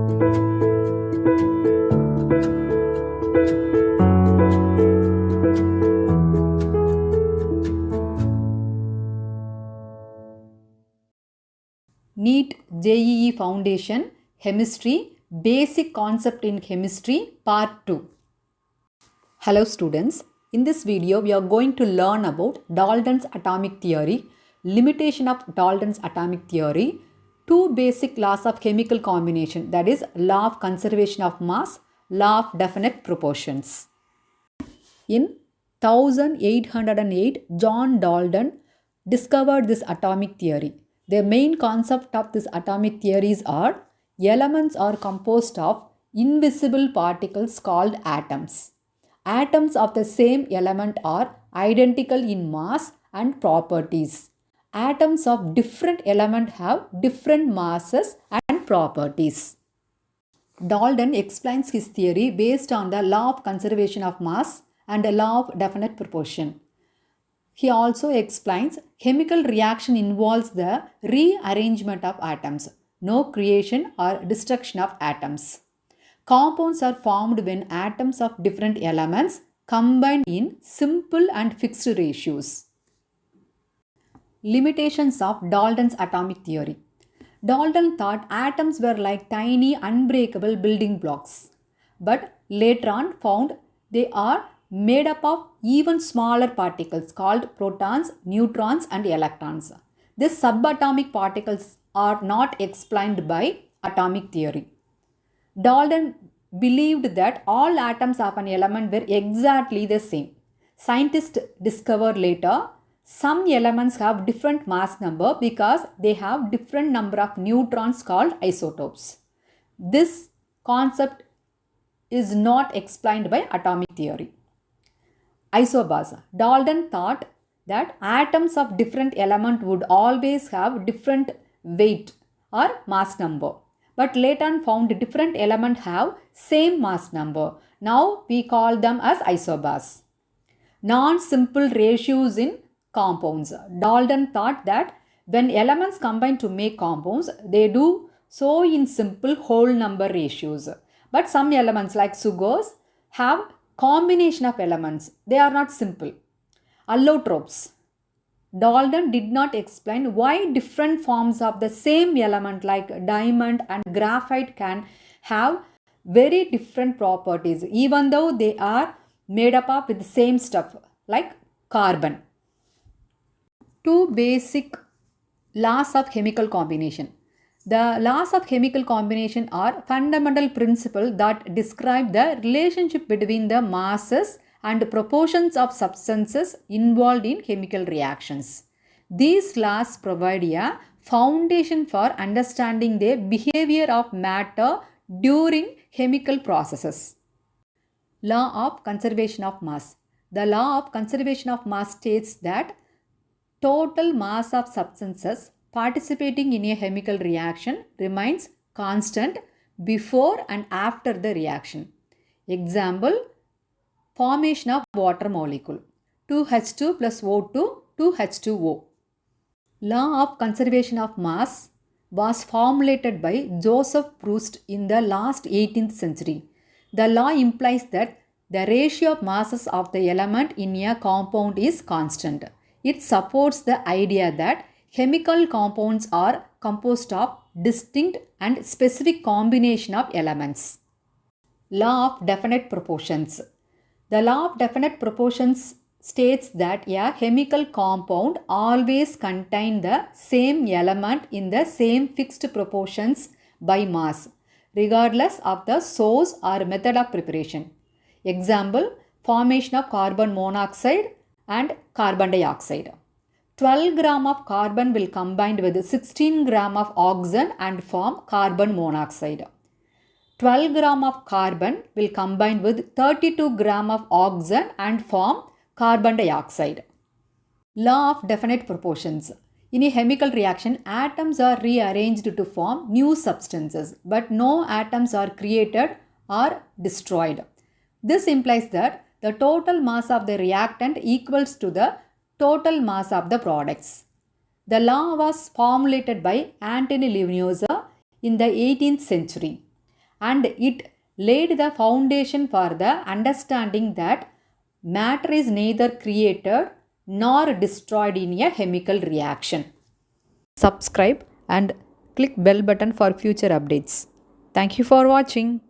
NEET JEE Foundation Chemistry Basic Concept in Chemistry Part 2. Hello students, in this video we are going to learn about Dalton's atomic theory, limitation of Dalton's atomic theory, two basic laws of chemical combination, that is law of conservation of mass, law of definite proportions. In 1808, John Dalton discovered this atomic theory. The main concept of this atomic theories are elements are composed of invisible particles called atoms. Atoms of the same element are identical in mass and properties. Atoms of different element have different masses and properties. Dalton explains his theory based on the law of conservation of mass and the law of definite proportion. He also explains chemical reaction involves the rearrangement of atoms, no creation or destruction of atoms. Compounds are formed when atoms of different elements combine in simple and fixed ratios. Limitations of Dalton's atomic theory. Dalton thought atoms were like tiny unbreakable building blocks, but later on found they are made up of even smaller particles called protons, neutrons and electrons. These subatomic particles are not explained by atomic theory. Dalton believed that all atoms of an element were exactly the same. Scientists discovered later some elements have different mass number because they have different number of neutrons called isotopes. This concept is not explained by atomic theory. Isobars. Dalton thought that atoms of different element would always have different weight or mass number. But later on found different elements have same mass number. Now we call them as isobars. Non-simple ratios in compounds. Dalton thought that when elements combine to make compounds, they do so in simple whole number ratios. But some elements like sugars have combination of elements. They are not simple. Allotropes. Dalton did not explain why different forms of the same element like diamond and graphite can have very different properties even though they are made up of with the same stuff like carbon. Two basic laws of chemical combination. The laws of chemical combination are fundamental principles that describe the relationship between the masses and proportions of substances involved in chemical reactions. These laws provide a foundation for understanding the behavior of matter during chemical processes. Law of conservation of mass. The law of conservation of mass states that total mass of substances participating in a chemical reaction remains constant before and after the reaction. Example, formation of water molecule 2H2 plus O2 2H2O. Law of conservation of mass was formulated by Joseph Proust in the last 18th century. The law implies that the ratio of masses of the element in a compound is constant. It supports the idea that chemical compounds are composed of distinct and specific combination of elements. Law of definite proportions. The law of definite proportions states that a chemical compound always contains the same element in the same fixed proportions by mass, regardless of the source or method of preparation. Example, formation of carbon monoxide and carbon dioxide. 12 gram of carbon will combine with 16 gram of oxygen and form carbon monoxide. 12 gram of carbon will combine with 32 gram of oxygen and form carbon dioxide. Law of definite proportions. In a chemical reaction, atoms are rearranged to form new substances, but no atoms are created or destroyed. This implies that the total mass of the reactant equals to the total mass of the products. The law was formulated by Anthony Lavoisier in the 18th century. and it laid the foundation for the understanding that matter is neither created nor destroyed in a chemical reaction. Subscribe and click bell button for future updates. Thank you for watching.